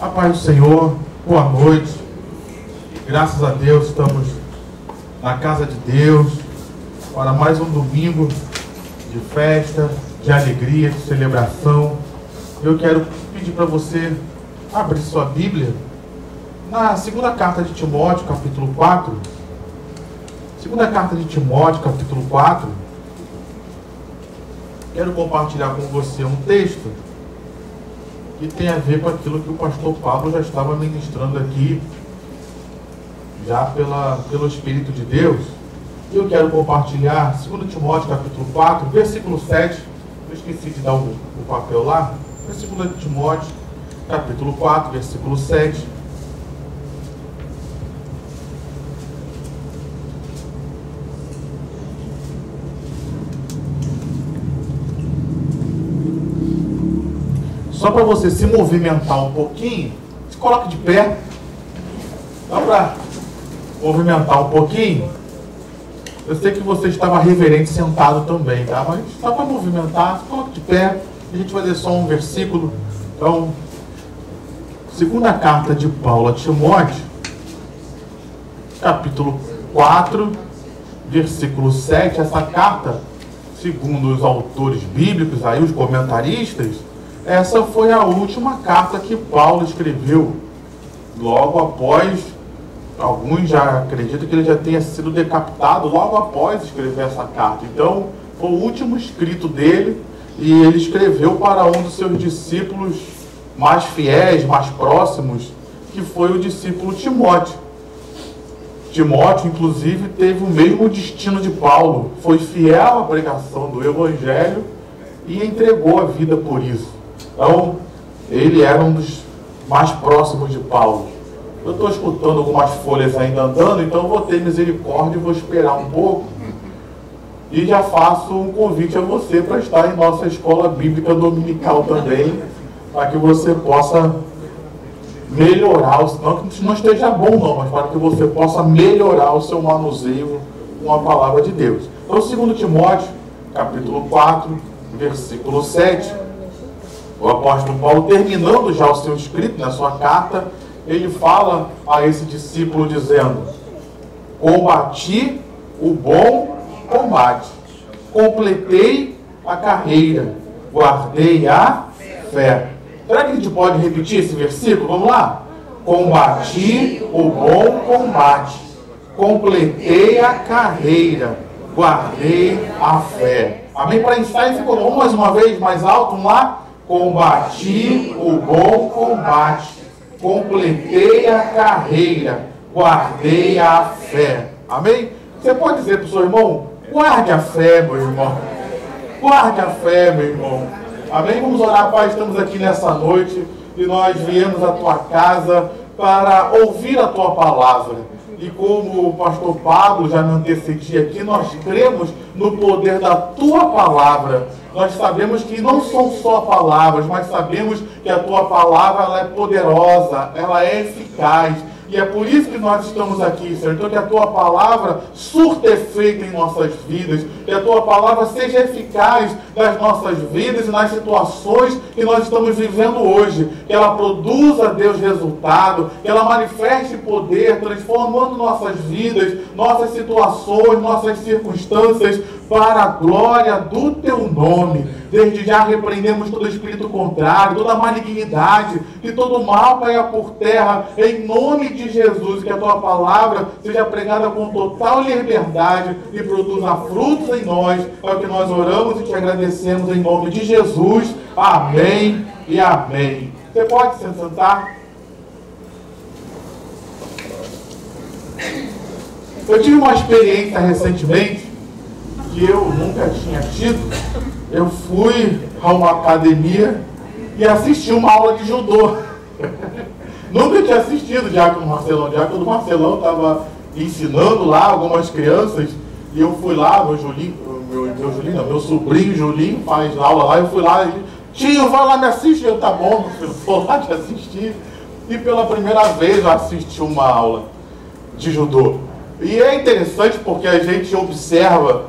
A paz do Senhor, boa noite. Graças a Deus estamos na casa de Deus para mais um domingo de festa, de alegria, de celebração. Eu quero pedir para você abrir sua Bíblia na segunda carta de Timóteo, capítulo 4. Segunda carta de Timóteo, capítulo 4. Quero compartilhar com você um texto que tem a ver com aquilo que o pastor Pablo já estava ministrando aqui, já pelo Espírito de Deus. E eu quero compartilhar 2 Timóteo capítulo 4, versículo 7. Eu esqueci de dar o papel lá. 2 Timóteo capítulo 4, versículo 7. Só para você se movimentar um pouquinho, se coloque de pé. Só para movimentar um pouquinho. Eu sei que você estava reverente sentado também, tá? Mas só para movimentar, se coloque de pé. A gente vai ler só um versículo. Então, segunda carta de Paulo a Timóteo, capítulo 4, versículo 7. Essa carta, segundo os autores bíblicos, aí os comentaristas, essa foi a última carta que Paulo escreveu. Logo após, alguns já acreditam que ele já tenha sido decapitado logo após escrever essa carta. Então, foi o último escrito dele e ele escreveu para um dos seus discípulos mais fiéis, mais próximos, que foi o discípulo Timóteo. Timóteo, inclusive, teve o mesmo destino de Paulo. Foi fiel à pregação do Evangelho e entregou a vida por isso. Então, ele era um dos mais próximos de Paulo. Eu estou escutando algumas folhas ainda andando, então eu vou ter misericórdia e vou esperar um pouco. E já faço um convite a você para estar em nossa escola bíblica dominical também, para que você possa melhorar, não que não esteja bom não, mas para que você possa melhorar o seu manuseio com a palavra de Deus. Então, 2 Timóteo, capítulo 4, versículo 7, o apóstolo Paulo, terminando já o seu escrito, na sua carta, ele fala a esse discípulo dizendo: combati o bom combate, completei a carreira, guardei a fé. Será que a gente pode repetir esse versículo? Vamos lá? Combati o bom combate, completei a carreira, guardei a fé. Amém? Para ensaiar, vamos mais uma vez, mais alto, vamos lá? Combati o bom combate, completei a carreira, guardei a fé. Amém? Você pode dizer para o seu irmão: guarde a fé, meu irmão. Guarde a fé, meu irmão. Amém? Vamos orar, Pai. Estamos aqui nessa noite e nós viemos à tua casa para ouvir a tua palavra. E como o pastor Pablo já me antecedia aqui, nós cremos no poder da tua palavra. Nós sabemos que não são só palavras, mas sabemos que a tua palavra ela é poderosa, ela é eficaz. E é por isso que nós estamos aqui, Senhor. Então que a tua palavra surta efeito em nossas vidas, que a tua palavra seja eficaz nas nossas vidas e nas situações que nós estamos vivendo hoje. Que ela produza, Deus, resultado, que ela manifeste poder, transformando nossas vidas, nossas situações, nossas circunstâncias, para a glória do teu nome. Desde já repreendemos todo espírito contrário, toda malignidade e todo mal caia por terra, em nome de Jesus. Que a tua palavra seja pregada com total liberdade e produza frutos em nós. É o que nós oramos e te agradecemos em nome de Jesus. Amém e amém. Você pode se sentar? Eu tive uma experiência recentemente que eu nunca tinha tido. Eu fui a uma academia e assisti uma aula de judô. Nunca tinha assistido o Diácono Marcelão. O Diácono Marcelão estava ensinando lá algumas crianças e eu fui lá, meu sobrinho Julinho faz aula lá, eu fui lá e tio, vai lá me assistir. Eu, tá bom, meu filho, vou lá te assistir. E pela primeira vez eu assisti uma aula de judô. E é interessante porque a gente observa,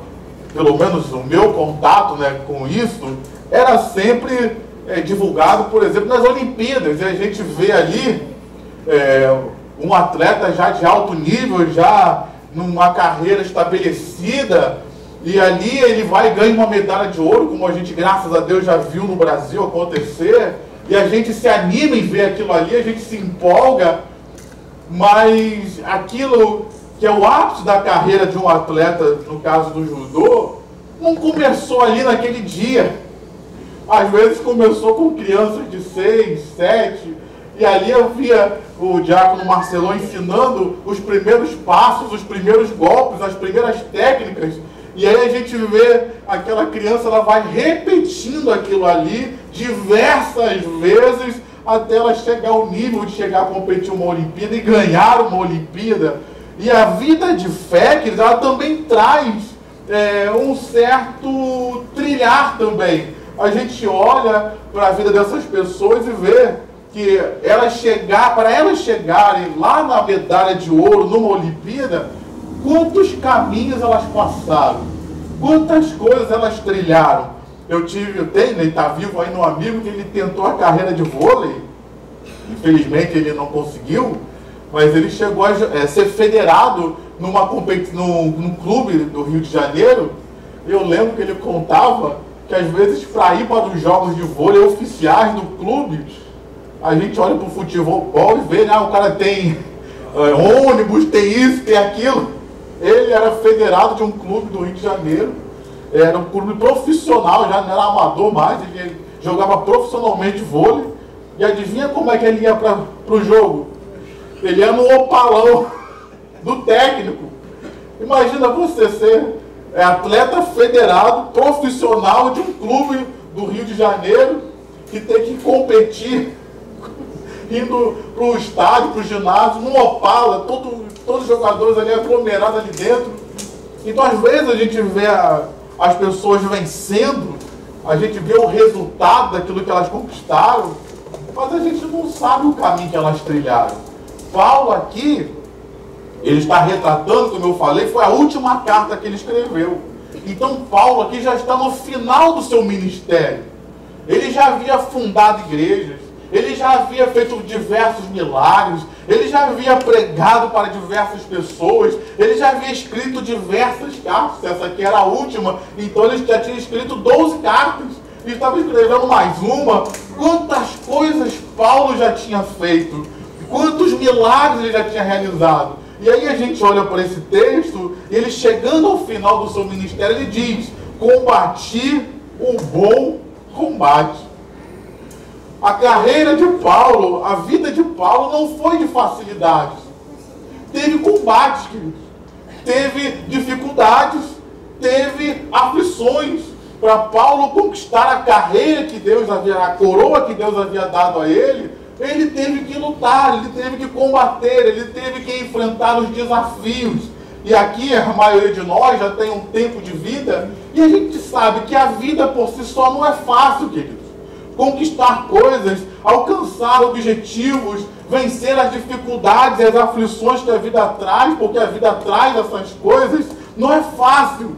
pelo menos o meu contato, né, com isso, era sempre divulgado, por exemplo, nas Olimpíadas. E a gente vê ali um atleta já de alto nível, já numa carreira estabelecida, e ali ele vai e ganha uma medalha de ouro, como a gente, graças a Deus, já viu no Brasil acontecer, e a gente se anima em ver aquilo ali, a gente se empolga, mas aquilo que é o ápice da carreira de um atleta, no caso do judô, não começou ali naquele dia. Às vezes começou com crianças de 6, 7, e ali eu via o diácono Marcelão ensinando os primeiros passos, os primeiros golpes, as primeiras técnicas, e aí a gente vê aquela criança, ela vai repetindo aquilo ali diversas vezes, até ela chegar ao nível de chegar a competir uma Olimpíada e ganhar uma Olimpíada. E a vida de fé, queridos, ela também traz um certo trilhar também. A gente olha para a vida dessas pessoas e vê que para elas chegarem lá na medalha de ouro, numa Olimpíada, quantos caminhos elas passaram, quantas coisas elas trilharam. Eu tenho, ele está vivo aí, um amigo que ele tentou a carreira de vôlei, infelizmente ele não conseguiu, mas ele chegou a ser federado num clube do Rio de Janeiro. Eu lembro que ele contava que às vezes para ir para os jogos de vôlei oficiais do clube, a gente olha para o futebol e vê, o cara tem ônibus, tem isso, tem aquilo. Ele era federado de um clube do Rio de Janeiro, era um clube profissional, já não era amador mais, ele jogava profissionalmente vôlei. E adivinha como é que ele ia para o jogo? Ele ia no opalão do técnico. Imagina você ser atleta federado, profissional de um clube do Rio de Janeiro, que tem que competir, indo para o estádio, para o ginásio, num opala, todos os jogadores ali aglomerados ali dentro. Então, às vezes, a gente vê as pessoas vencendo, a gente vê o resultado daquilo que elas conquistaram, mas a gente não sabe o caminho que elas trilharam. Paulo aqui, ele está retratando, como eu falei, foi a última carta que ele escreveu. Então Paulo aqui já está no final do seu ministério. Ele já havia fundado igrejas, ele já havia feito diversos milagres, ele já havia pregado para diversas pessoas, ele já havia escrito diversas cartas, essa aqui era a última, então ele já tinha escrito 12 cartas, e estava escrevendo mais uma. Quantas coisas Paulo já tinha feito, quantos milagres ele já tinha realizado. E aí a gente olha para esse texto, e ele chegando ao final do seu ministério, ele diz: combati o bom combate. A carreira de Paulo, a vida de Paulo não foi de facilidades. Teve combates, queridos. Teve dificuldades, teve aflições. Para Paulo conquistar a carreira que Deus havia, a coroa que Deus havia dado a ele teve que lutar, ele teve que combater, ele teve que enfrentar os desafios. E aqui a maioria de nós já tem um tempo de vida, e a gente sabe que a vida por si só não é fácil, queridos. Conquistar coisas, alcançar objetivos, vencer as dificuldades e as aflições que a vida traz, porque a vida traz essas coisas, não é fácil.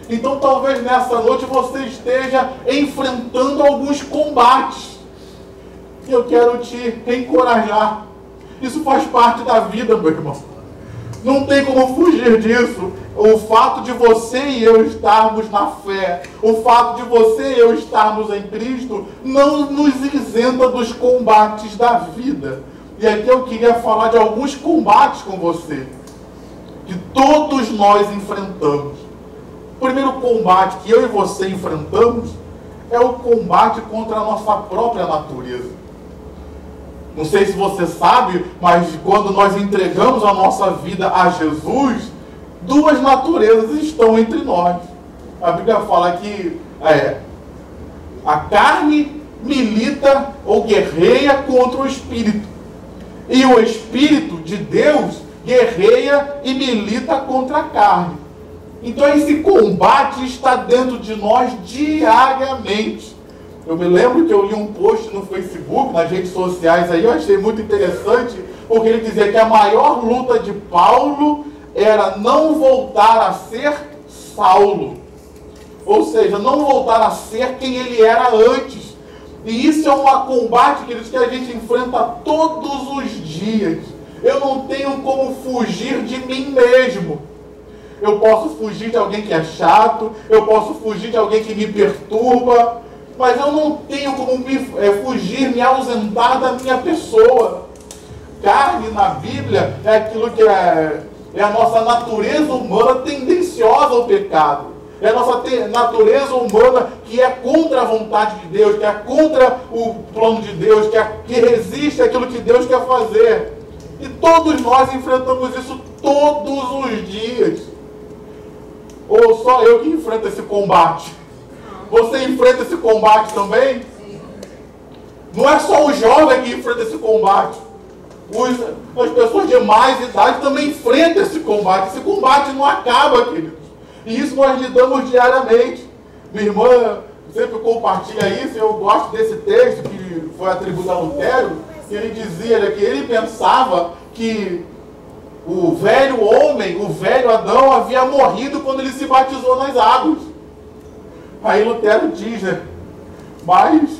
Então talvez nessa noite você esteja enfrentando alguns combates. E eu quero te encorajar. Isso faz parte da vida, meu irmão. Não tem como fugir disso. O fato de você e eu estarmos na fé, o fato de você e eu estarmos em Cristo, não nos isenta dos combates da vida. E aqui eu queria falar de alguns combates com você, que todos nós enfrentamos. O primeiro combate que eu e você enfrentamos é o combate contra a nossa própria natureza. Não sei se você sabe, mas quando nós entregamos a nossa vida a Jesus, duas naturezas estão entre nós. A Bíblia fala que a carne milita ou guerreia contra o Espírito. E o Espírito de Deus guerreia e milita contra a carne. Então esse combate está dentro de nós diariamente. Eu me lembro que eu li um post no Facebook, nas redes sociais aí, eu achei muito interessante, porque ele dizia que a maior luta de Paulo era não voltar a ser Saulo. Ou seja, não voltar a ser quem ele era antes. E isso é um combate, queridos, que a gente enfrenta todos os dias. Eu não tenho como fugir de mim mesmo. Eu posso fugir de alguém que é chato, eu posso fugir de alguém que me perturba, mas eu não tenho como fugir, me ausentar da minha pessoa. Carne na Bíblia é aquilo que é a nossa natureza humana tendenciosa ao pecado. É a nossa natureza humana que é contra a vontade de Deus, que é contra o plano de Deus, que resiste àquilo que Deus quer fazer. E todos nós enfrentamos isso todos os dias. Ou só eu que enfrento esse combate? Você enfrenta esse combate também? Não é só o jovem que enfrenta esse combate. As pessoas de mais idade também enfrentam esse combate. Esse combate não acaba, queridos. E isso nós lidamos diariamente. Minha irmã sempre compartilha isso. Eu gosto desse texto que foi atribuído a Lutero. Que ele dizia que ele pensava que o velho homem, o velho Adão, havia morrido quando ele se batizou nas águas. Aí Lutero diz, mas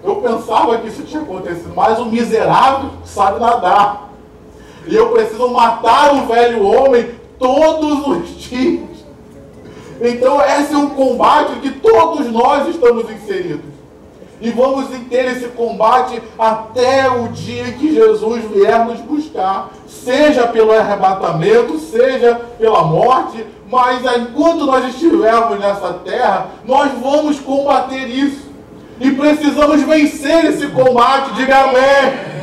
eu pensava que isso tinha acontecido, mas o miserável sabe nadar. E eu preciso matar o velho homem todos os dias. Então esse é um combate que todos nós estamos inseridos. E vamos ter esse combate até o dia que Jesus vier nos buscar. Seja pelo arrebatamento, seja pela morte. Mas enquanto nós estivermos nessa terra, nós vamos combater isso. E precisamos vencer esse combate. Diga amém.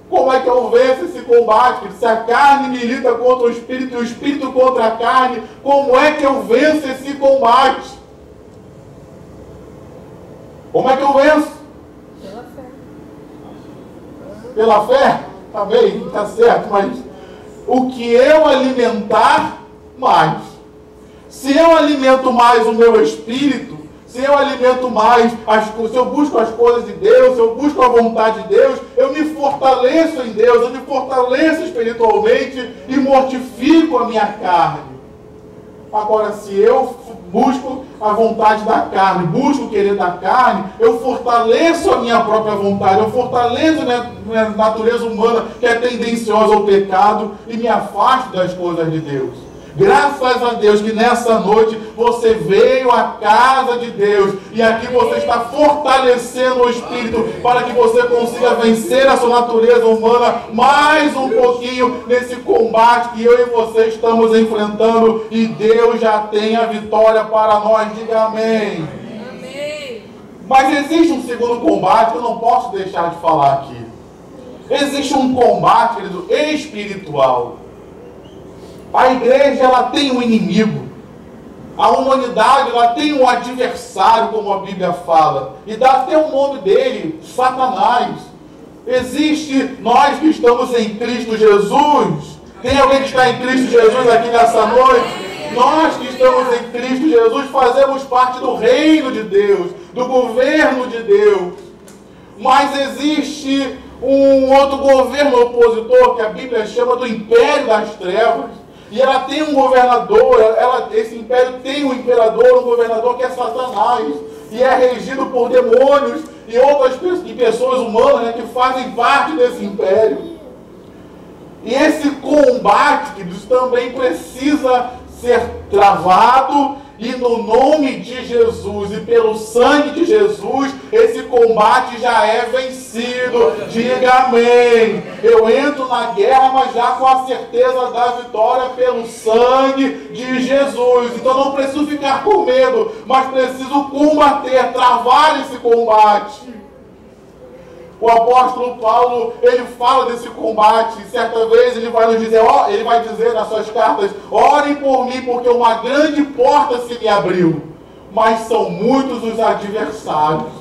Como é que eu venço esse combate? Se a carne milita contra o Espírito e o Espírito contra a carne, como é que eu venço esse combate? Como é que eu venço? Pela fé. Pela fé? Tá bem, tá certo, mas o que eu alimentar mais. Se eu alimento mais o meu espírito, se eu alimento mais, se eu busco as coisas de Deus, se eu busco a vontade de Deus, eu me fortaleço em Deus, eu me fortaleço espiritualmente e mortifico a minha carne. Agora, se eu busco a vontade da carne, busco o querer da carne, eu fortaleço a minha própria vontade, eu fortaleço a minha natureza humana que é tendenciosa ao pecado e me afasto das coisas de Deus. Graças a Deus que nessa noite você veio à casa de Deus e aqui você está fortalecendo o Espírito para que você consiga vencer a sua natureza humana mais um pouquinho nesse combate que eu e você estamos enfrentando e Deus já tem a vitória para nós. Diga amém. Amém. Mas existe um segundo combate que eu não posso deixar de falar aqui. Existe um combate, querido, espiritual. A igreja, ela tem um inimigo. A humanidade, ela tem um adversário, como a Bíblia fala. E dá até o nome dele, Satanás. Existe nós que estamos em Cristo Jesus. Tem alguém que está em Cristo Jesus aqui nessa noite? Nós que estamos em Cristo Jesus fazemos parte do reino de Deus, do governo de Deus. Mas existe um outro governo opositor que a Bíblia chama do império das trevas. E ela tem um governador, esse império tem um imperador, um governador que é Satanás. E é regido por demônios e outras pessoas humanas, que fazem parte desse império. E esse combate, queridos, também precisa ser travado. E no nome de Jesus e pelo sangue de Jesus, esse combate já é vencido. Diga amém. Eu entro na guerra, mas já com a certeza da vitória pelo sangue de Jesus. Então não preciso ficar com medo, mas preciso combater, travar esse combate. O apóstolo Paulo, ele fala desse combate. Certa vez ele vai nos dizer, ele vai dizer nas suas cartas: orem por mim, porque uma grande porta se me abriu, mas são muitos os adversários.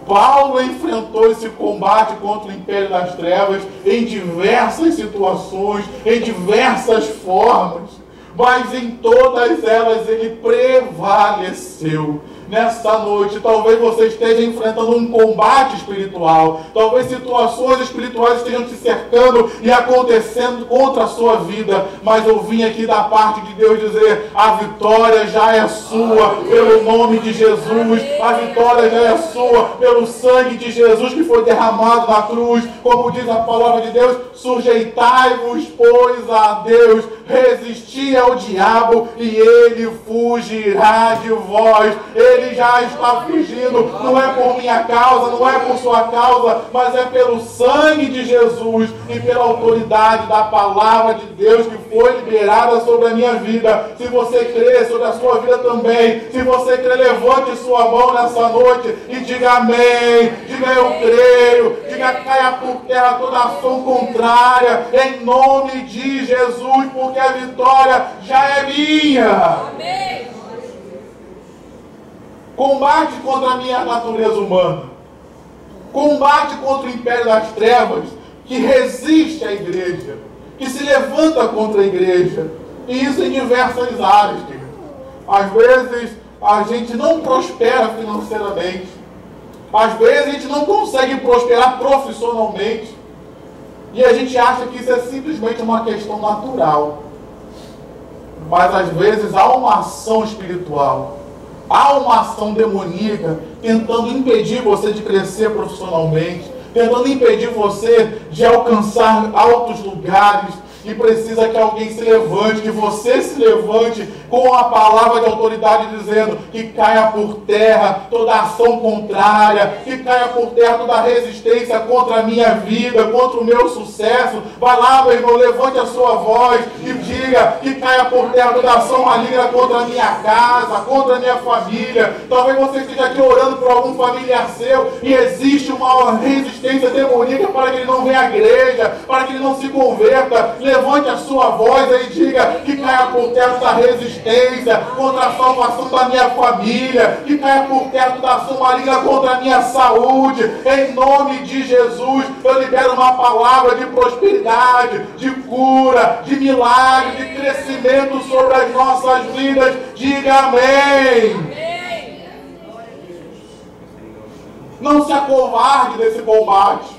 Paulo enfrentou esse combate contra o império das trevas em diversas situações, em diversas formas, mas em todas elas ele prevaleceu. nessa noite. Talvez você esteja enfrentando um combate espiritual. Talvez situações espirituais estejam te cercando e acontecendo contra a sua vida. Mas eu vim aqui da parte de Deus dizer: a vitória já é sua, pelo nome de Jesus. A vitória já é sua, pelo sangue de Jesus que foi derramado na cruz. Como diz a palavra de Deus: sujeitai-vos, pois, a Deus, resisti ao diabo e ele fugirá de vós. Ele já está fugindo, não é por minha causa, não é por sua causa, mas é pelo sangue de Jesus e pela autoridade da palavra de Deus que foi liberada sobre a minha vida. Se você crê, sobre a sua vida também. Se você crê, levante sua mão nessa noite e diga amém. Diga eu creio. Diga caia por terra toda ação contrária, em nome de Jesus, porque a vitória já é minha. Amém. Combate contra a minha natureza humana. Combate contra o império das trevas que resiste à igreja, que se levanta contra a igreja. E isso em diversas áreas, querido. Às vezes a gente não prospera financeiramente. Às vezes a gente não consegue prosperar profissionalmente. E a gente acha que isso é simplesmente uma questão natural. Mas às vezes há uma ação espiritual. Há uma ação demoníaca tentando impedir você de crescer profissionalmente, tentando impedir você de alcançar altos lugares. E precisa que alguém se levante, que você se levante com a palavra de autoridade dizendo que caia por terra toda ação contrária, que caia por terra toda resistência contra a minha vida, contra o meu sucesso. Vai lá, meu irmão, levante a sua voz e diga que caia por terra toda ação maligna contra a minha casa, contra a minha família. Talvez você esteja aqui orando por algum familiar seu e existe uma resistência demoníaca para que ele não venha à igreja, para que ele não se converta. Levante a sua voz e diga que caia por terra da resistência contra a salvação da minha família, que caia por terra da ação maligna contra a minha saúde. Em nome de Jesus, eu libero uma palavra de prosperidade, de cura, de milagre, de crescimento sobre as nossas vidas. Diga amém. Não se acovarde desse combate.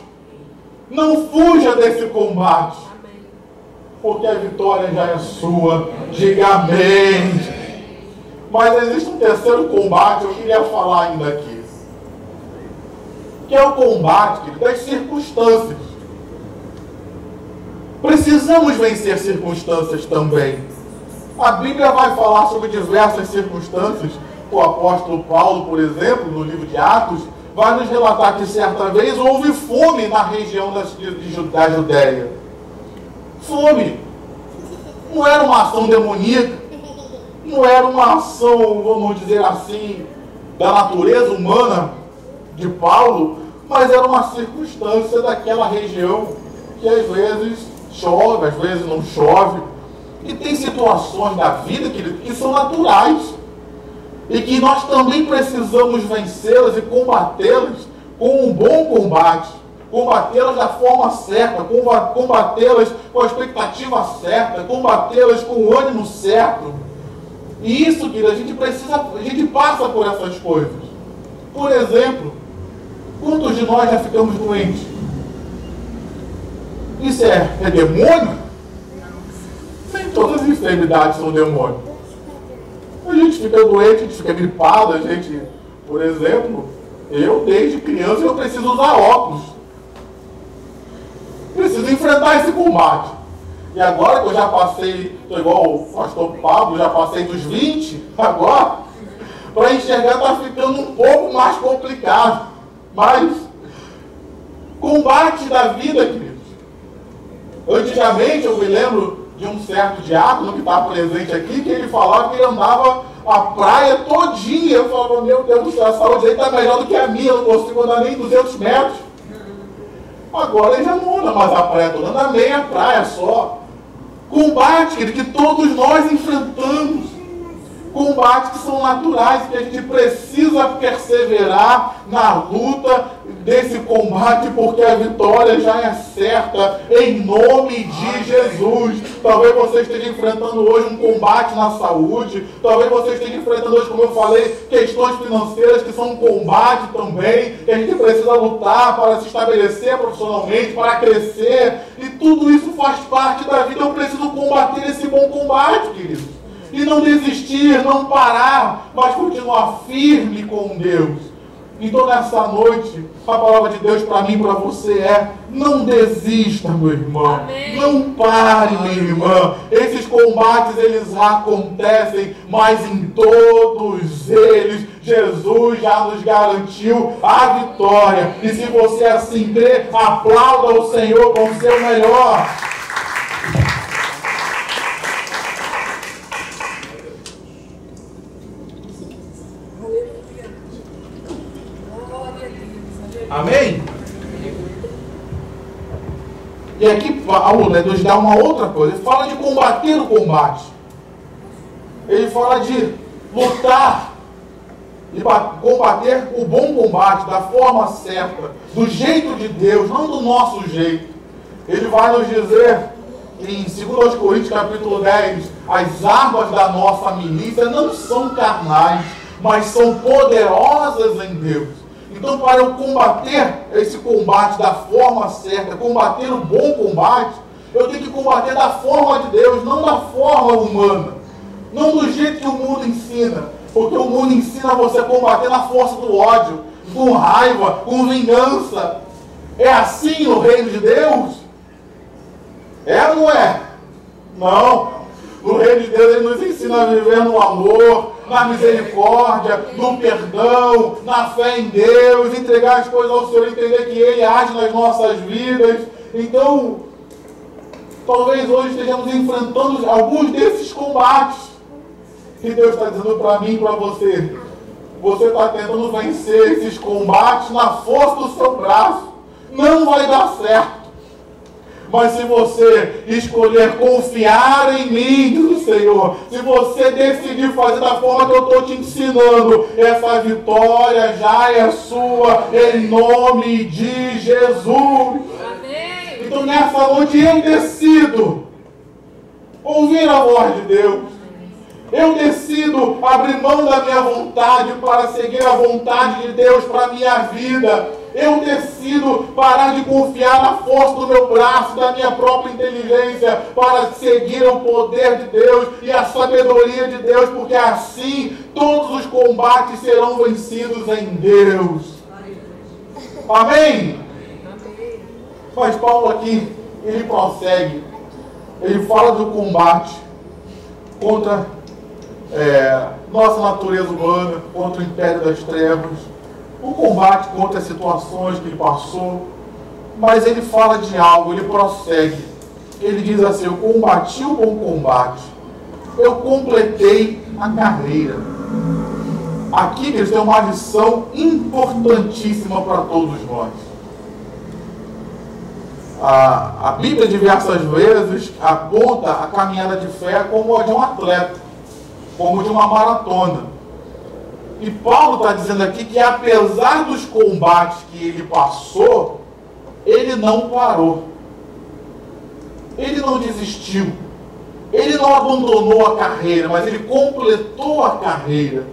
Não fuja desse combate. Porque a vitória já é sua. Diga amém. Mas existe um terceiro combate, eu queria falar ainda aqui. Que é o combate, querido, das circunstâncias. Precisamos vencer circunstâncias também. A Bíblia vai falar sobre diversas circunstâncias. O apóstolo Paulo, por exemplo, no livro de Atos, vai nos relatar que certa vez houve fome na região da Judéia. Fome. Não era uma ação demoníaca, não era uma ação, vamos dizer assim, da natureza humana de Paulo, mas era uma circunstância daquela região que às vezes chove, às vezes não chove. E tem situações da vida que são naturais e que nós também precisamos vencê-las e combatê-las com um bom combate. Combatê-las da forma certa, combatê-las com a expectativa certa, combatê-las com o ânimo certo. E isso, querido, a gente passa por essas coisas. Por exemplo, quantos de nós já ficamos doentes? Isso é demônio? Nem todas as enfermidades são demônio. A gente fica doente, a gente fica gripado, a gente, por exemplo, eu desde criança eu preciso usar óculos. Preciso enfrentar esse combate. E agora que eu já passei, estou igual o pastor Pablo, já passei dos 20, agora, para enxergar está ficando um pouco mais complicado. Mas, combate da vida, queridos. Antigamente, eu me lembro de um certo diácono que está presente aqui, que ele falava que ele andava a praia todinha. Eu falava, meu Deus do céu, a saúde dele está melhor do que a minha, eu não consigo andar nem 200 metros. Agora ele já não anda mais a praia toda, anda meia praia só. Combate, querido, que todos nós enfrentamos. Combates que são naturais, que a gente precisa perseverar na luta desse combate, porque a vitória já é certa, em nome de Jesus. Talvez você esteja enfrentando hoje um combate na saúde, talvez você esteja enfrentando hoje, como eu falei, questões financeiras que são um combate também, que a gente precisa lutar para se estabelecer profissionalmente, para crescer, e tudo isso faz parte da vida. Eu preciso combater esse bom combate, queridos, e não desistir, não parar, mas continuar firme com Deus. Então nessa noite, a palavra de Deus para mim e para você é: não desista, meu irmão. Amém. Não pare, minha irmã. Esses combates, eles acontecem, mas em todos eles, Jesus já nos garantiu a vitória. E se você assim crê, aplauda o Senhor com o seu melhor. Amém? E aqui Paulo, Deus dá uma outra coisa. Ele fala de combater o combate. Ele fala de lutar e combater o bom combate da forma certa, do jeito de Deus, não do nosso jeito. Ele vai nos dizer em 2 Coríntios capítulo 10, as armas da nossa milícia não são carnais, mas são poderosas em Deus. Então, para eu combater esse combate da forma certa, combater o bom combate, eu tenho que combater da forma de Deus, não da forma humana. Não do jeito que o mundo ensina. Porque o mundo ensina você a combater na força do ódio, com raiva, com vingança. É assim o reino de Deus? É ou não é? Não. No reino de Deus ele nos ensina a viver no amor, na misericórdia, no perdão, na fé em Deus, entregar as coisas ao Senhor, entender que Ele age nas nossas vidas. Então, talvez hoje estejamos enfrentando alguns desses combates que Deus está dizendo para mim e para você. Você está tentando vencer esses combates na força do seu braço. Não vai dar certo. Mas se você escolher confiar em mim, diz o Senhor, se você decidir fazer da forma que eu estou te ensinando, essa vitória já é sua, em nome de Jesus. Amém. Então nessa noite eu decido ouvir a voz de Deus. Eu decido abrir mão da minha vontade para seguir a vontade de Deus para a minha vida. Eu decido parar de confiar na força do meu braço, da minha própria inteligência, para seguir o poder de Deus e a sabedoria de Deus, porque assim todos os combates serão vencidos em Deus. Amém? Mas Paulo aqui, ele prossegue. Ele fala do combate contra nossa natureza humana, contra o império das trevas. O combate contra as situações que ele passou, mas ele fala de algo, ele prossegue. Ele diz assim: eu combati o bom combate, eu completei a carreira. Aqui eles têm uma lição importantíssima para todos nós. A Bíblia diversas vezes aponta a caminhada de fé como a de um atleta, como de uma maratona. E Paulo está dizendo aqui que apesar dos combates que ele passou, ele não parou. Ele não desistiu. Ele não abandonou a carreira, mas ele completou a carreira.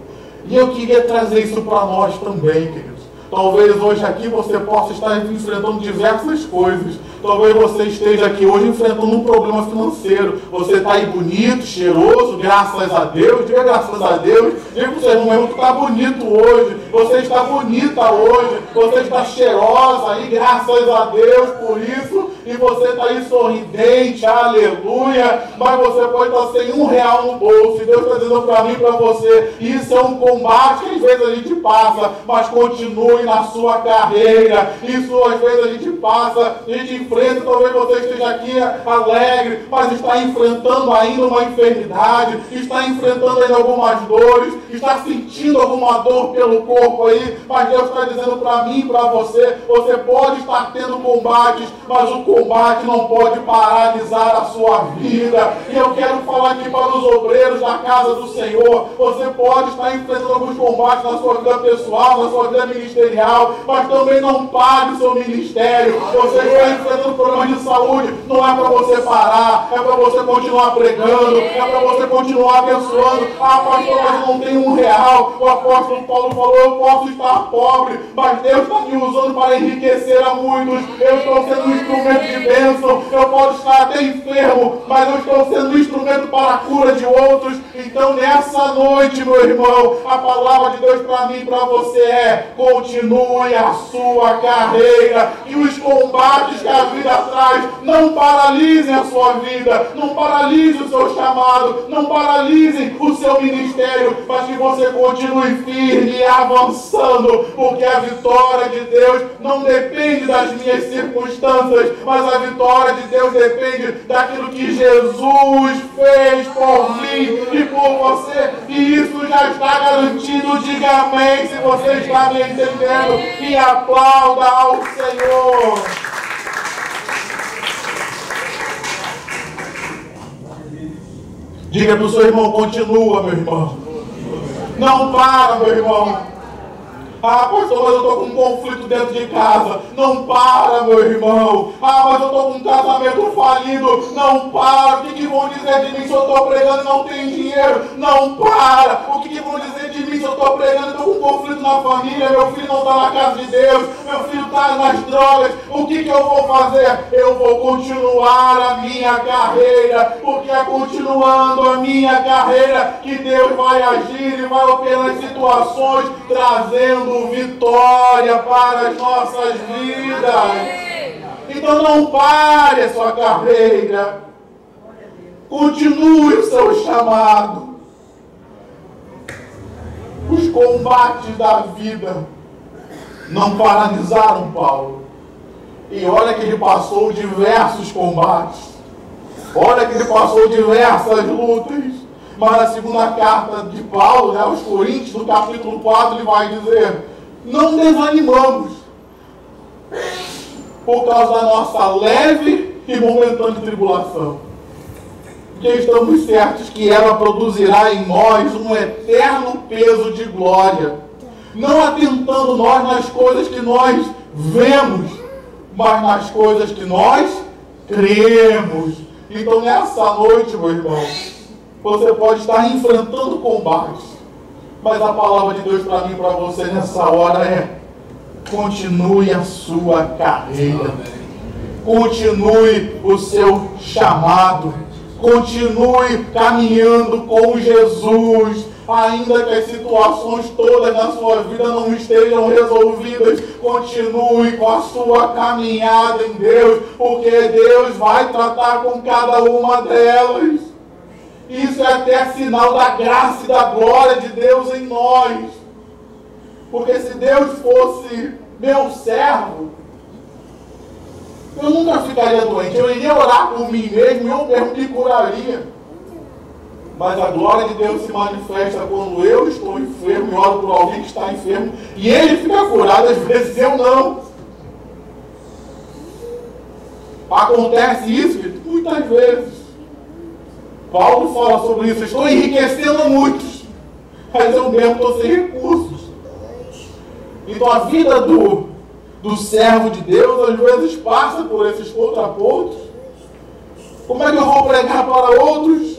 E eu queria trazer isso para nós também, queridos. Talvez hoje aqui você possa estar enfrentando diversas coisas. Talvez você esteja aqui hoje enfrentando um problema financeiro. Você está aí bonito, cheiroso, graças a Deus. Diga graças a Deus. Diga para o seu irmão que está bonito hoje. Você está bonita hoje. Você está cheirosa aí, graças a Deus por isso. E você está aí sorridente, aleluia. Mas você pode estar sem R$1 no bolso. E Deus está dizendo para mim e para você: isso é um combate que às vezes a gente passa, mas continue na sua carreira. Isso às vezes a gente passa, a gente enfrenta. Talvez você esteja aqui alegre, mas está enfrentando ainda uma enfermidade, está enfrentando ainda algumas dores, está sentindo alguma dor pelo corpo aí, mas Deus está dizendo para mim e para você: você pode estar tendo combates, mas o combate não pode paralisar a sua vida. E eu quero falar aqui para os obreiros da casa do Senhor. Você pode estar enfrentando alguns combates na sua vida pessoal, na sua vida ministerial, mas também não pare o seu ministério. Você está enfrentando problemas de saúde, não é para você parar, é para você continuar pregando, é para você continuar abençoando. Ah, pastor, mas não tem R$1. O apóstolo Paulo falou, eu posso estar pobre, mas Deus está me usando para enriquecer a muitos. Eu estou sendo um instrumento de bênção. Eu posso estar até enfermo, mas eu estou sendo um instrumento para a cura de outros. Então nessa noite, meu irmão, a palavra de Deus para mim e para você é: continue a sua carreira, e os combates que a vida traz não paralisem a sua vida, não paralisem o seu chamado, não paralisem o seu ministério, mas que você continue firme e avançando, porque a vitória de Deus não depende das minhas circunstâncias, mas a vitória de Deus depende daquilo que Jesus fez por mim e por você, e isso já está garantido. Diga amém se você está me entendendo, e aplauda ao Senhor. Diga para o seu irmão: continua, meu irmão. Não para, meu irmão. Ah, pastor, mas eu estou com um conflito dentro de casa. Não para, meu irmão. Ah, mas eu estou com um casamento falido. Não para. O que vão dizer de mim se eu estou pregando e não tenho dinheiro? Não para. O que vão dizer de mim se eu estou pregando e estou com um conflito na família? Meu filho não está na casa de Deus. Meu filho está nas drogas. O que eu vou fazer? Eu vou continuar a minha carreira, porque é continuando a minha carreira que Deus vai agir e vai operar as situações, trazendo vitória para as nossas vidas. Então não pare a sua carreira. Continue o seu chamado. Os combates da vida não paralisaram Paulo. E olha que ele passou diversos combates. Olha que ele passou diversas lutas. Mas na segunda carta de Paulo, aos Coríntios, no capítulo 4, ele vai dizer: não desanimamos por causa da nossa leve e momentânea tribulação, porque estamos certos que ela produzirá em nós um eterno peso de glória, não atentando nós nas coisas que nós vemos, mas nas coisas que nós cremos. Então nessa noite, meu irmão, você pode estar enfrentando combates, mas a palavra de Deus para mim e para você nessa hora é: continue a sua carreira, continue o seu chamado, continue caminhando com Jesus, ainda que as situações todas na sua vida não estejam resolvidas. Continue com a sua caminhada em Deus, porque Deus vai tratar com cada uma delas. Isso é até sinal da graça e da glória de Deus em nós. Porque se Deus fosse meu servo, eu nunca ficaria doente. Eu iria orar por mim mesmo e eu mesmo me curaria. Mas a glória de Deus se manifesta quando eu estou enfermo e oro por alguém que está enfermo e ele fica curado, às vezes eu não. Acontece isso muitas vezes. Paulo fala sobre isso: estou enriquecendo muitos, mas eu mesmo estou sem recursos. Então a vida do servo de Deus às vezes passa por esses contrapontos. Como é que eu vou pregar para outros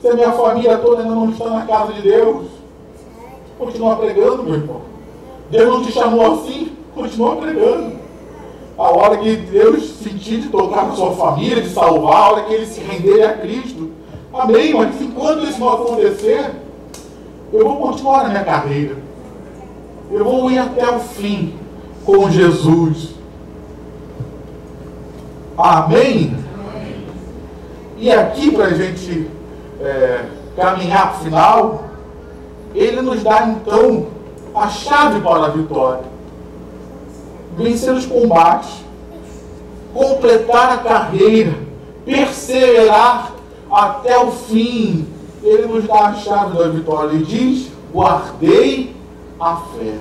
se a minha família toda ainda não está na casa de Deus? Continua pregando, meu irmão. Deus não te chamou assim? Continua pregando. A hora que Deus sentir de tocar na sua família, de salvar, a hora que ele se render a Cristo, amém. Mas enquanto isso não acontecer, eu vou continuar na minha carreira. Eu vou ir até o fim com Jesus. Amém? E aqui, para a gente caminhar para o final, ele nos dá então a chave para a vitória: vencer os combates, completar a carreira, perseverar até o fim. Ele nos dá a chave da vitória. Ele diz: guardei a fé.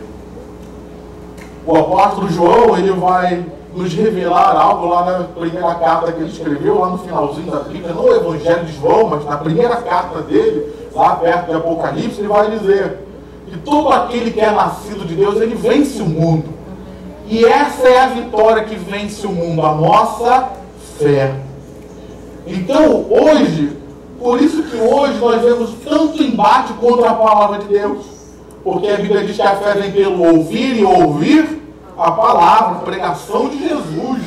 O apóstolo João, ele vai nos revelar algo lá na primeira carta que ele escreveu, lá no finalzinho da Bíblia, não no Evangelho de João, mas na primeira carta dele, lá perto de Apocalipse, ele vai dizer que todo aquele que é nascido de Deus, ele vence o mundo. E essa é a vitória que vence o mundo, a nossa fé. Então, hoje, por isso que hoje nós vemos tanto embate contra a palavra de Deus. Porque a Bíblia diz que a fé vem pelo ouvir e ouvir a palavra, a pregação de Jesus.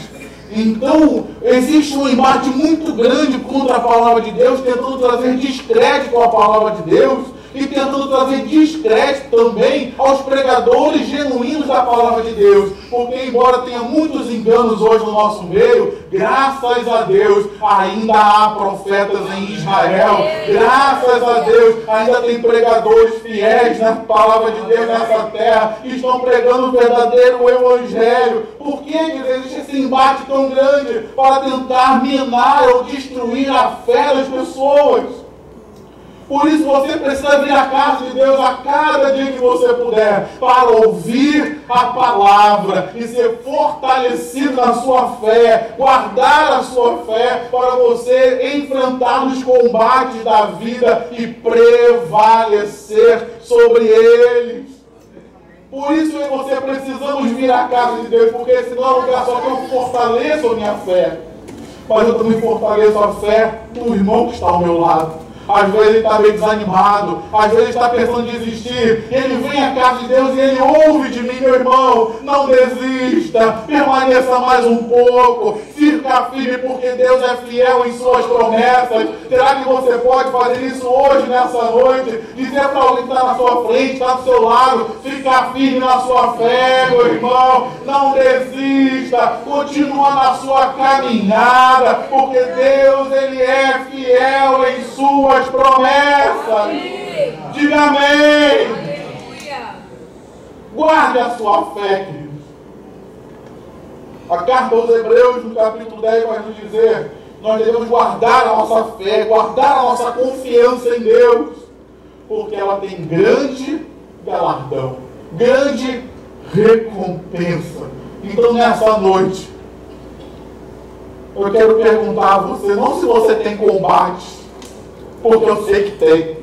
Então, existe um embate muito grande contra a palavra de Deus, tentando trazer descrédito à palavra de Deus e tentando trazer descrédito também aos pregadores genuínos da palavra de Deus. Porque, embora tenha muitos enganos hoje no nosso meio, graças a Deus, ainda há profetas em Israel. Graças a Deus, ainda tem pregadores fiéis na palavra de Deus nessa terra, que estão pregando o verdadeiro evangelho. Por que existe esse embate tão grande para tentar minar ou destruir a fé das pessoas? Por isso você precisa vir à casa de Deus a cada dia que você puder, para ouvir a palavra e ser fortalecido na sua fé, guardar a sua fé, para você enfrentar os combates da vida e prevalecer sobre eles. Por isso eu e você precisamos vir à casa de Deus, porque senão é um lugar só que eu fortaleço a minha fé, mas eu também fortaleço a fé do irmão que está ao meu lado. Às vezes ele está meio desanimado, às vezes ele está pensando em desistir. Ele vem à casa de Deus e ele ouve de mim: meu irmão, não desista, permaneça mais um pouco, fica firme, porque Deus é fiel em suas promessas. Será que você pode fazer isso hoje, nessa noite? Dizer para alguém que está na sua frente, está do seu lado: fica firme na sua fé, meu irmão, não desista, continua na sua caminhada, porque Deus, Ele é fiel em suas promessas. Diga amém. Guarde a sua fé, queridos. A carta aos Hebreus, no capítulo 10, vai nos dizer: nós devemos guardar a nossa fé, guardar a nossa confiança em Deus, porque ela tem grande galardão, grande recompensa. Então, nessa noite, eu quero perguntar a você, não se você tem combate, porque eu sei que tem.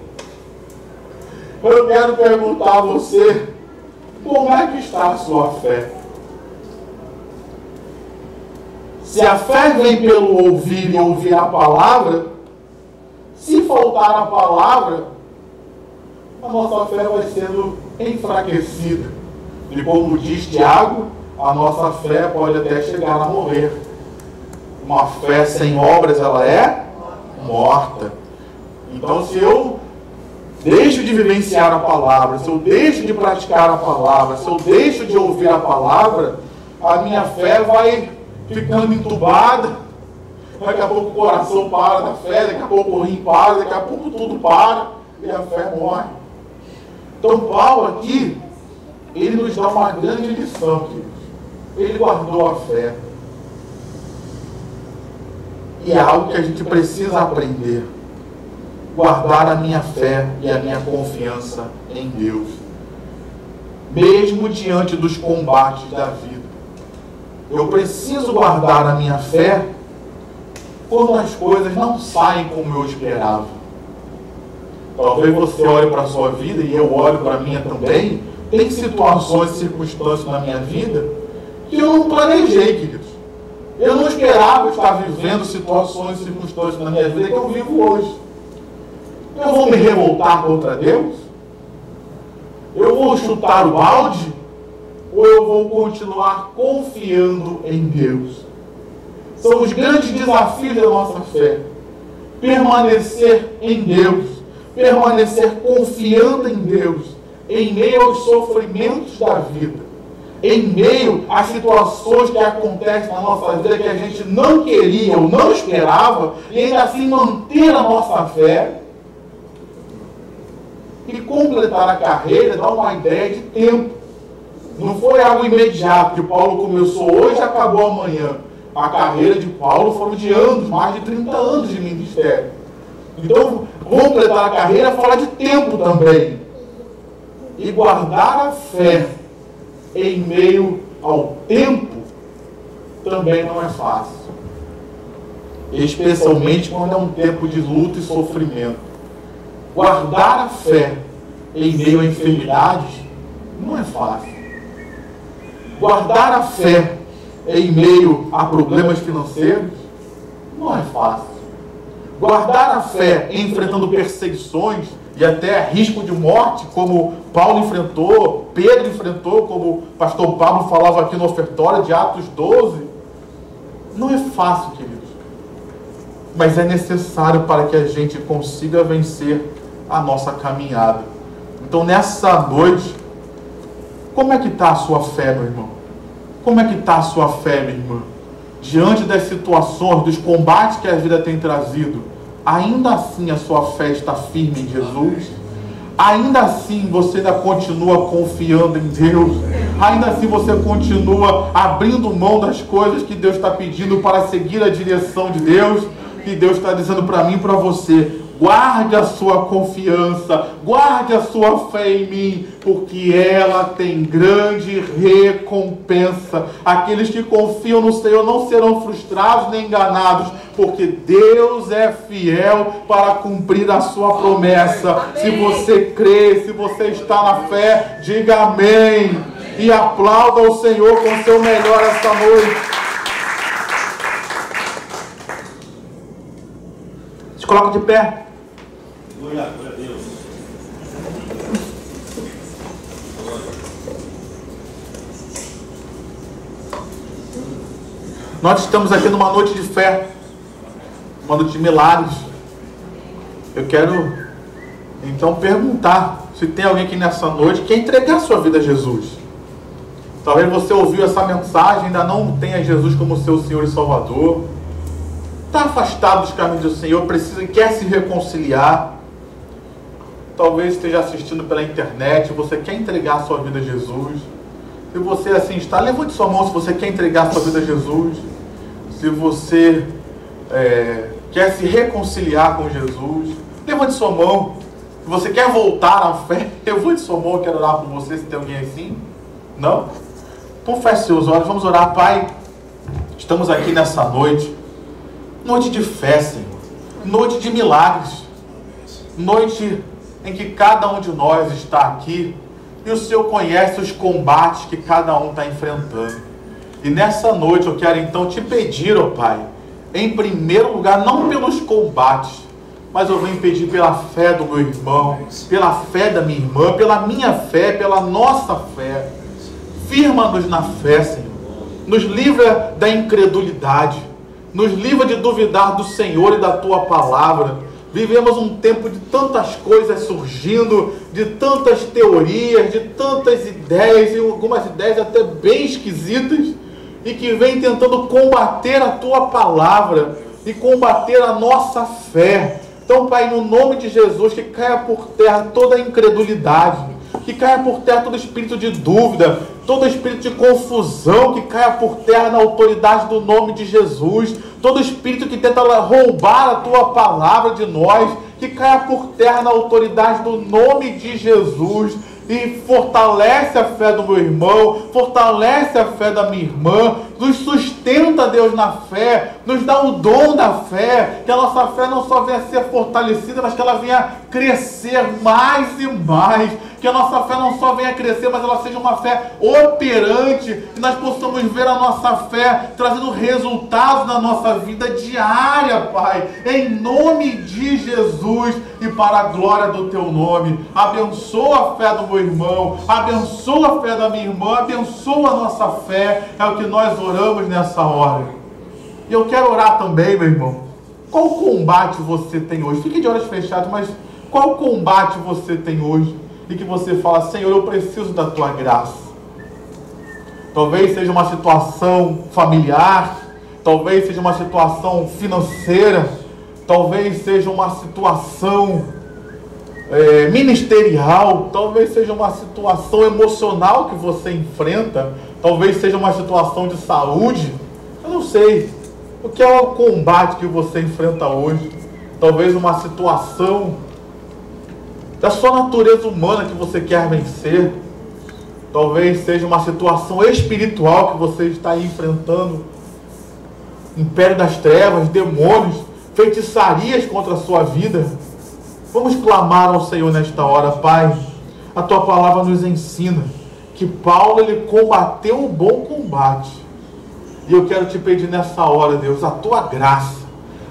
Eu quero perguntar a você, como é que está a sua fé? Se a fé vem pelo ouvir e ouvir a palavra, se faltar a palavra, a nossa fé vai sendo enfraquecida. E como diz Tiago, a nossa fé pode até chegar a morrer. Uma fé sem obras, ela é morta. Então, se eu deixo de vivenciar a palavra, se eu deixo de praticar a palavra, se eu deixo de ouvir a palavra, a minha fé vai ficando entubada. Daqui a pouco o coração para da fé, daqui a pouco o rim para, daqui a pouco tudo para e a fé morre. Então, Paulo aqui, ele nos dá uma grande lição, queridos. Ele guardou a fé. E é algo que a gente precisa aprender. Guardar a minha fé e a minha confiança em Deus, mesmo diante dos combates da vida. Eu preciso guardar a minha fé quando as coisas não saem como eu esperava. Talvez você olhe para a sua vida e eu olho para a minha também. Tem situações e circunstâncias na minha vida que eu não planejei, queridos. Eu não esperava estar vivendo situações e circunstâncias na minha vida que eu vivo hoje. Eu vou me revoltar contra Deus? Eu vou chutar o balde? Ou eu vou continuar confiando em Deus? São os grandes desafios da nossa fé. Permanecer em Deus, permanecer confiando em Deus, em meio aos sofrimentos da vida, em meio às situações que acontecem na nossa vida que a gente não queria ou não esperava, e ainda assim manter a nossa fé. E completar a carreira dá uma ideia de tempo. Não foi algo imediato, que Paulo começou hoje e acabou amanhã. A carreira de Paulo foram de anos, mais de 30 anos de ministério. Então, completar a carreira fala de tempo também. E guardar a fé em meio ao tempo também não é fácil. Especialmente quando é um tempo de luta e sofrimento. Guardar a fé em meio a enfermidades não é fácil. Guardar a fé em meio a problemas financeiros não é fácil. Guardar a fé enfrentando perseguições e até risco de morte, como Paulo enfrentou, Pedro enfrentou, como o pastor Pablo falava aqui no ofertório de Atos 12, não é fácil, queridos. Mas é necessário para que a gente consiga vencer a nossa caminhada. Então, nessa noite, como é que está a sua fé, meu irmão? Como é que está a sua fé, minha irmã? Diante das situações, dos combates que a vida tem trazido, ainda assim a sua fé está firme em Jesus? Ainda assim você ainda continua confiando em Deus? Ainda assim você continua abrindo mão das coisas que Deus está pedindo para seguir a direção de Deus? Que Deus está dizendo para mim e para você: guarde a sua confiança, guarde a sua fé em mim, porque ela tem grande recompensa. Aqueles que confiam no Senhor não serão frustrados nem enganados, porque Deus é fiel para cumprir a sua promessa. Amém. Se você crê, se você está na fé, diga amém. E aplauda o Senhor com o seu melhor esta noite. Se coloca de pé. Glória a Deus. Nós estamos aqui numa noite de fé, uma noite de milagres. Eu quero então perguntar se tem alguém aqui nessa noite que quer entregar a sua vida a Jesus. Talvez você ouviu essa mensagem, ainda não tenha Jesus como seu Senhor e Salvador, está afastado dos caminhos do Senhor, precisa e quer se reconciliar. Talvez esteja assistindo pela internet, você quer entregar a sua vida a Jesus. Se você assim está, levante sua mão se você quer entregar a sua vida a Jesus. Se você quer se reconciliar com Jesus, levante sua mão. Se você quer voltar à fé, levante sua mão, eu quero orar por você, se tem alguém assim. Não? Então feche seus olhos, vamos orar. Pai, estamos aqui nessa noite de fé, Senhor, noite de milagres, noite em que cada um de nós está aqui e o Senhor conhece os combates que cada um está enfrentando. E nessa noite eu quero então te pedir, ó Pai, em primeiro lugar, não pelos combates, mas eu venho pedir pela fé do meu irmão, pela fé da minha irmã, pela minha fé, pela nossa fé. Firma-nos na fé, Senhor. Nos livra da incredulidade. Nos livra de duvidar do Senhor e da Tua palavra. Vivemos um tempo de tantas coisas surgindo, de tantas teorias, de tantas ideias, e algumas ideias até bem esquisitas, e que vem tentando combater a Tua palavra e combater a nossa fé. Então, Pai, no nome de Jesus, que caia por terra toda a incredulidade, que caia por terra todo espírito de dúvida, todo espírito de confusão, que caia por terra na autoridade do nome de Jesus, todo espírito que tenta roubar a Tua palavra de nós, que caia por terra na autoridade do nome de Jesus, e fortalece a fé do meu irmão, fortalece a fé da minha irmã, nos sustenta, Deus, na fé, nos dá o dom da fé, que a nossa fé não só venha a ser fortalecida, mas que ela venha crescer mais e mais, que a nossa fé não só venha a crescer, mas ela seja uma fé operante, que nós possamos ver a nossa fé trazendo resultados na nossa vida diária, Pai, em nome de Jesus e para a glória do Teu nome. Abençoa a fé do meu irmão, abençoa a fé da minha irmã, abençoa a nossa fé, é o que nós oramos nessa hora. E eu quero orar também, meu irmão. Qual combate você tem hoje? Fique de olhos fechados, mas qual combate você tem hoje? E que você fala: Senhor, eu preciso da Tua graça. Talvez seja uma situação familiar, talvez seja uma situação financeira, talvez seja uma situação ministerial, talvez seja uma situação emocional que você enfrenta, talvez seja uma situação de saúde. Eu não sei o que é o combate que você enfrenta hoje. Talvez uma situação da sua natureza humana que você quer vencer. Talvez seja uma situação espiritual que você está enfrentando. império das trevas, demônios, feitiçarias contra a sua vida. Vamos clamar ao Senhor nesta hora, Pai. A tua palavra nos ensina que Paulo, ele combateu o bom combate. E eu quero te pedir nessa hora, Deus, a tua graça,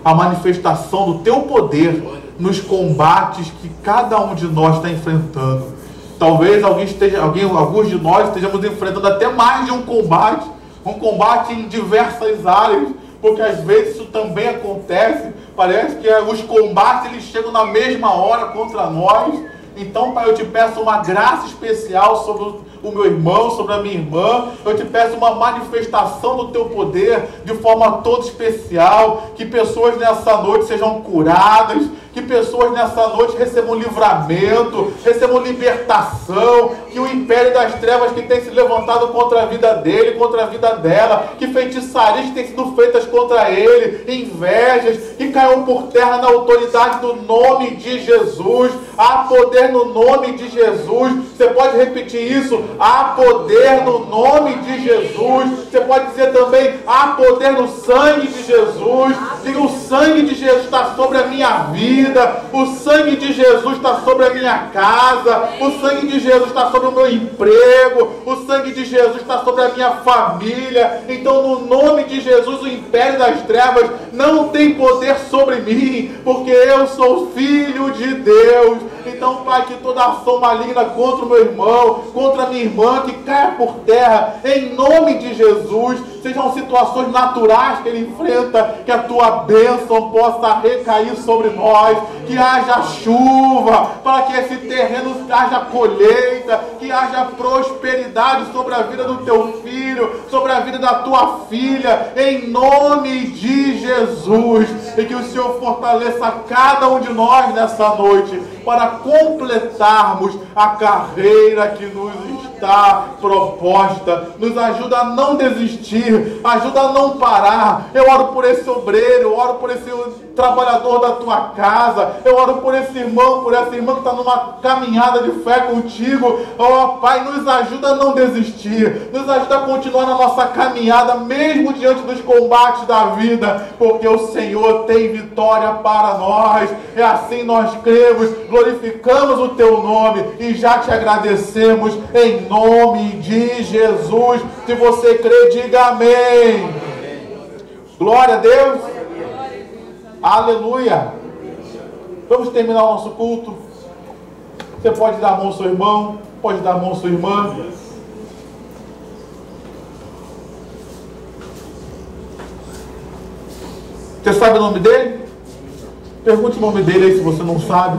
a manifestação do teu poder nos combates que cada um de nós está enfrentando. Talvez alguns de nós estejamos enfrentando até mais de um combate em diversas áreas, porque às vezes isso também acontece. Parece que os combates eles chegam na mesma hora contra nós. Então, Pai, eu te peço uma graça especial sobre o meu irmão, sobre a minha irmã. Eu te peço uma manifestação do teu poder de forma toda especial. Que pessoas nessa noite sejam curadas. Que pessoas nessa noite recebam livramento, recebam libertação. Que o império das trevas que tem se levantado contra a vida dele, contra a vida dela, que feitiçarias que têm sido feitas contra ele, invejas, que caiam por terra na autoridade do nome de Jesus. Há poder no nome de Jesus. Você pode repetir isso? Há poder no nome de Jesus. Você pode dizer também: há poder no sangue de Jesus. Diga: o sangue de Jesus está sobre a minha vida. O sangue de Jesus está sobre a minha casa. O sangue de Jesus está sobre o meu emprego. O sangue de Jesus está sobre a minha família. Então, no nome de Jesus, o império das trevas não tem poder sobre mim, porque eu sou filho de Deus. Então, Pai, que toda ação maligna contra o meu irmão, contra a minha irmã, que caia por terra, em nome de Jesus. Sejam situações naturais que ele enfrenta, que a tua bênção possa recair sobre nós, que haja chuva, para que esse terreno haja colheita, que haja prosperidade sobre a vida do teu filho, sobre a vida da tua filha, em nome de Jesus. E que o Senhor fortaleça cada um de nós nessa noite, para completarmos a carreira que nos está proposta. Nos ajuda a não desistir, ajuda a não parar. Eu oro por esse obreiro, eu oro por esse trabalhador da tua casa, eu oro por esse irmão, por essa irmã que está numa caminhada de fé contigo. Oh, Pai, nos ajuda a não desistir, nos ajuda a continuar na nossa caminhada, mesmo diante dos combates da vida, porque o Senhor tem vitória para nós. É assim nós cremos, glorificamos o teu nome e já te agradecemos em nome de Jesus. Se você crê, diga amém. Glória a Deus. Aleluia. Vamos terminar o nosso culto. Você pode dar a mão ao seu irmão, pode dar a mão à sua irmã. Você sabe o nome dele? Pergunte o nome dele aí se você não sabe.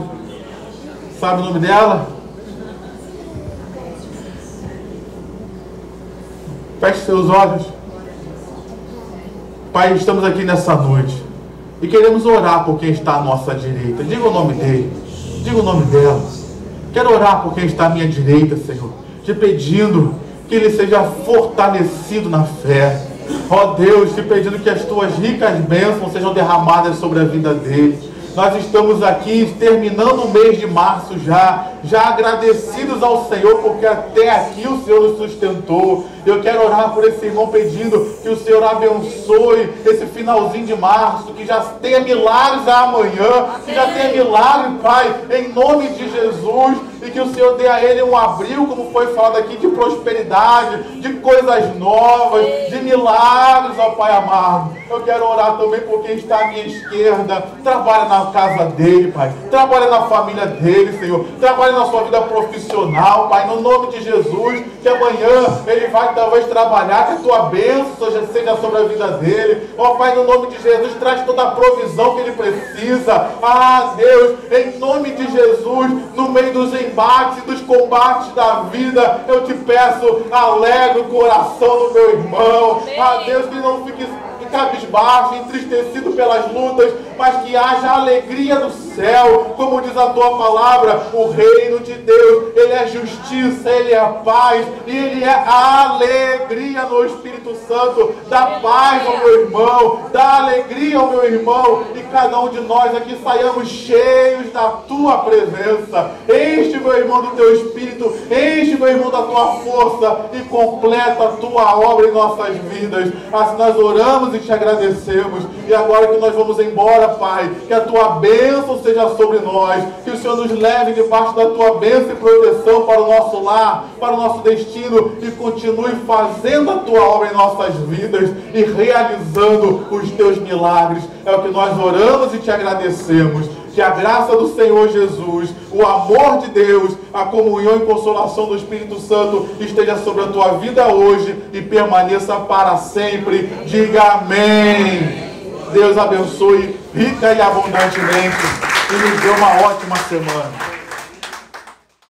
Sabe o nome dela? Feche seus olhos. Pai, estamos aqui nessa noite e queremos orar por quem está à nossa direita. Diga o nome dele, diga o nome dela. Quero orar por quem está à minha direita, Senhor, te pedindo que ele seja fortalecido na fé. Ó Deus, te pedindo que as tuas ricas bênçãos sejam derramadas sobre a vida dele. Nós estamos aqui terminando o mês de março já agradecidos ao Senhor, porque até aqui o Senhor nos sustentou. Eu quero orar por esse irmão pedindo que o Senhor abençoe esse finalzinho de março, que já tenha milagres amanhã, que já tenha milagre, Pai, em nome de Jesus, e que o Senhor dê a ele um abril, como foi falado aqui, de prosperidade, de coisas novas, de milagres, ó Pai amado. Eu quero orar também por quem está à minha esquerda. Trabalha na casa dele, Pai, trabalha na família dele, Senhor, trabalha na sua vida profissional, Pai, no nome de Jesus, que amanhã ele vai talvez trabalhar, que a tua bênção seja sobre a vida dele. Ó Pai, no nome de Jesus, traz toda a provisão que ele precisa. Ah, Deus, em nome de Jesus, no meio dos embates, dos combates da vida, eu te peço, alegra o coração do meu irmão. Ah, Deus, que não fique cabisbaixo, entristecido pelas lutas, mas que haja alegria do céu. Como diz a tua palavra, o reino de Deus, ele é justiça, ele é paz, e ele é alegria no Espírito Santo. Dá paz ao meu irmão, dá alegria ao meu irmão, e cada um de nós aqui saiamos cheios da tua presença. Enche, meu irmão, do teu Espírito, enche, meu irmão, da tua força, e completa a tua obra em nossas vidas. Assim nós oramos e te agradecemos. E agora que nós vamos embora, Pai, que a tua bênção seja sobre nós, que o Senhor nos leve debaixo da tua bênção e proteção para o nosso lar, para o nosso destino, e continue fazendo a tua obra em nossas vidas e realizando os teus milagres. É o que nós oramos e te agradecemos. Que a graça do Senhor Jesus, o amor de Deus, a comunhão e consolação do Espírito Santo esteja sobre a tua vida hoje e permaneça para sempre. Diga amém. Deus abençoe rica e abundantemente e nos dê uma ótima semana.